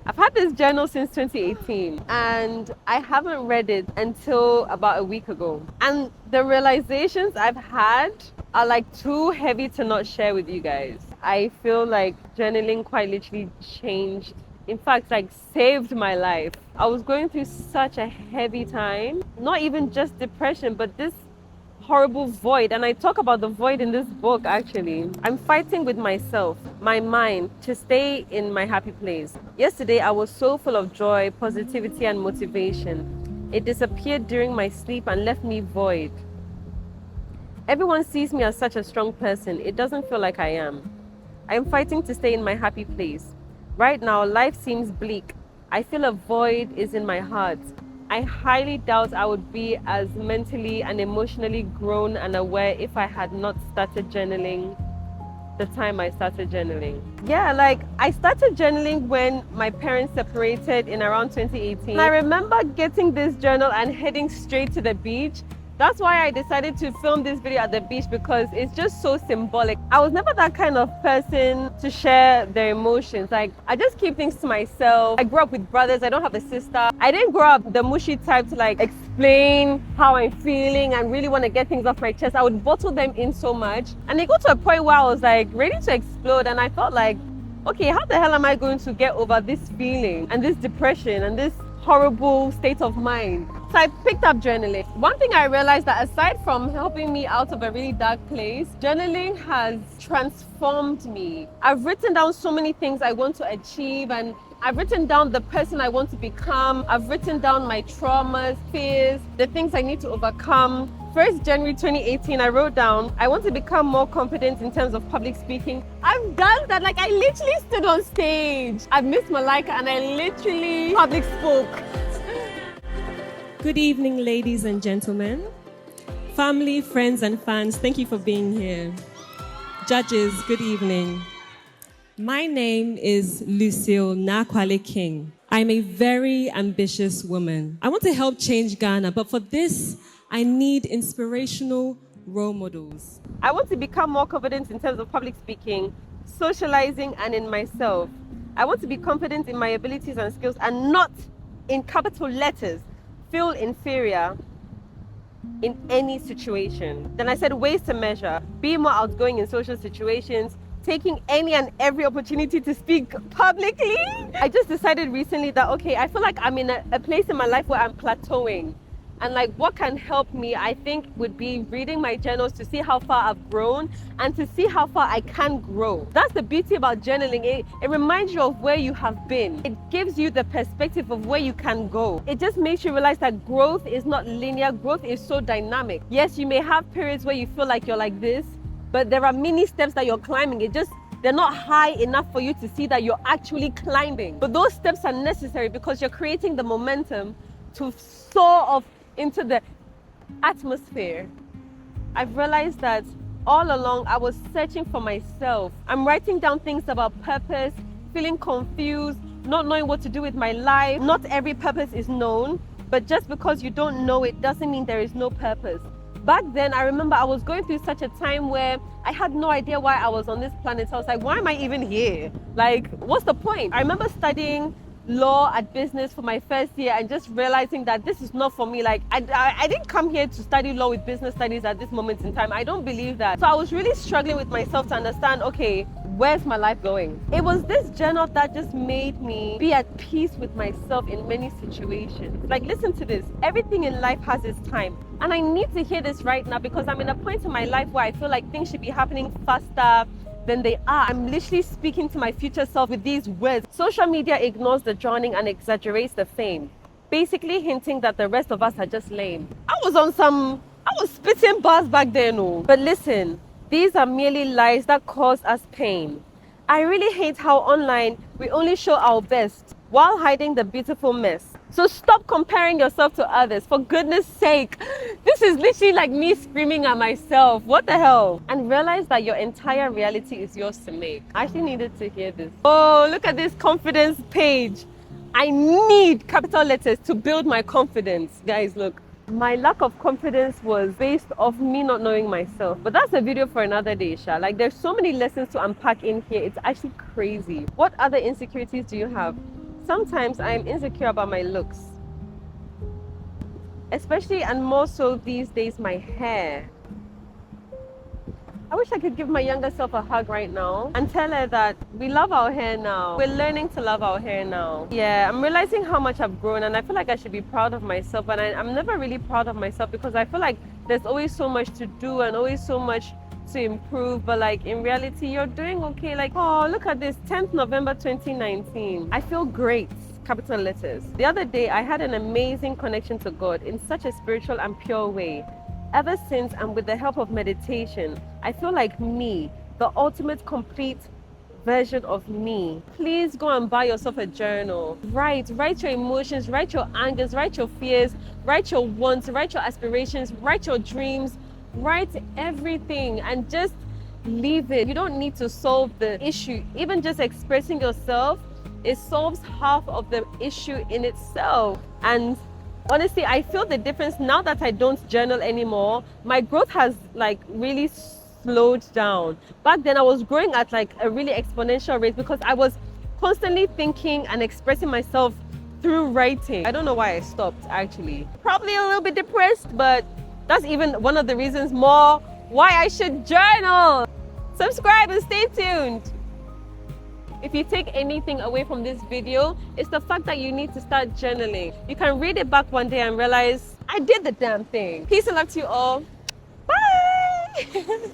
I've had this journal since 2018 and I haven't read it until about a week ago. And the realizations I've had are like too heavy to not share with you guys. I feel like journaling quite literally changed, in fact, like saved my life. I was going through such a heavy time, not even just depression, but this horrible void. And I talk about the void in this book actually. I'm fighting with myself, my mind, to stay in my happy place. Yesterday, I was so full of joy, positivity, and motivation. It disappeared during my sleep and left me void. Everyone sees me as such a strong person. It doesn't feel like I am. I am fighting to stay in my happy place. Right now, life seems bleak. I feel a void is in my heart. I highly doubt I would be as mentally and emotionally grown and aware if I had not started journaling the time I started journaling. Yeah, like I started journaling when my parents separated in around 2018. And I remember getting this journal and heading straight to the beach. That's why I decided to film this video at the beach, because it's just so symbolic. I was never that kind of person to share their emotions. Like, I just keep things to myself. I grew up with brothers. I don't have a sister. I didn't grow up the mushy type to like explain how I'm feeling and really want to get things off my chest. I would bottle them in so much. And it got to a point where I was like ready to explode. And I felt like, okay, how the hell am I going to get over this feeling and this depression and this horrible state of mind? So I picked up journaling. One thing I realized, that aside from helping me out of a really dark place, journaling has transformed me. I've written down so many things I want to achieve, and I've written down the person I want to become. I've written down my traumas, fears, the things I need to overcome. 1st January 2018, I wrote down, I want to become more confident in terms of public speaking. I've done that. Like, I literally stood on stage. I've missed Malika and I literally public spoke. Good evening, ladies and gentlemen. Family, friends, and fans, thank you for being here. Judges, good evening. My name is Lucille Nakwale King. I'm a very ambitious woman. I want to help change Ghana, but for this, I need inspirational role models. I want to become more confident in terms of public speaking, socializing, and in myself. I want to be confident in my abilities and skills and not, in capital letters, feel inferior in any situation. Then I said ways to measure: be more outgoing in social situations, taking any and every opportunity to speak publicly. I just decided recently that, okay, I feel like I'm in a place in my life where I'm plateauing. And like, what can help me, I think, would be reading my journals to see how far I've grown and to see how far I can grow. That's the beauty about journaling. It reminds you of where you have been. It gives you the perspective of where you can go. It just makes you realize that growth is not linear. Growth is so dynamic. Yes, you may have periods where you feel like you're like this, but there are many steps that you're climbing. They're not high enough for you to see that you're actually climbing. But those steps are necessary because you're creating the momentum to soar off into the atmosphere. I've realized that all along I was searching for myself. I'm writing down things about purpose, feeling confused, not knowing what to do with my life. Not every purpose is known, but just because you don't know it doesn't mean there is no purpose. Back then, I remember I was going through such a time where I had no idea why I was on this planet. I was like, why am I even here? Like, what's the point? I remember studying law at business for my first year and just realizing that this is not for me. Like, I didn't come here to study law with business studies at this moment in time. I don't believe that. So I was really struggling with myself to understand, okay, where's my life going? It was this journal that just made me be at peace with myself in many situations. Like, listen to this. Everything in life has its time. And I need to hear this right now because I'm in a point in my life where I feel like things should be happening faster than they are. I'm literally speaking to my future self with these words. Social media ignores the drowning and exaggerates the fame, basically hinting that the rest of us are just lame. I was spitting bars back then, oh. But listen, these are merely lies that cause us pain. I really hate how online we only show our best while hiding the beautiful mess. So stop comparing yourself to others, for goodness sake. This is literally like me screaming at myself. What the hell? And realize that your entire reality is yours to make. I actually needed to hear this. Oh, look at this confidence page. I need capital letters to build my confidence. Guys, look. My lack of confidence was based off me not knowing myself. But that's a video for another day, Sha. Like, there's so many lessons to unpack in here. It's actually crazy. What other insecurities do you have? Sometimes I'm insecure about my looks, especially and more so these days, my hair. I wish I could give my younger self a hug right now and tell her that we love our hair now. We're learning to love our hair now. Yeah, I'm realizing how much I've grown, and I feel like I should be proud of myself. But I'm never really proud of myself because I feel like there's always so much to do and always so much to improve. But like in reality, you're doing okay. Like, oh, look at this, 10th November 2019. I feel great. Capital letters. The other day, I had an amazing connection to God in such a spiritual and pure way. Ever since, and with the help of meditation, I feel like me, the ultimate complete version of me. Please go and buy yourself a journal. Write your emotions, write your angers, write your fears, write your wants, write your aspirations, write your dreams, write everything and just leave it. You don't need to solve the issue. Even just expressing yourself, it solves half of the issue in itself. And honestly, I feel the difference now that I don't journal anymore. My growth has like really slowed down. Back then I was growing at like a really exponential rate because I was constantly thinking and expressing myself through writing. I don't know why I stopped actually. Probably a little bit depressed, but that's even one of the reasons more why I should journal. Subscribe and stay tuned. If you take anything away from this video, it's the fact that you need to start journaling. You can read it back one day and realize, I did the damn thing. Peace and love to you all. Bye!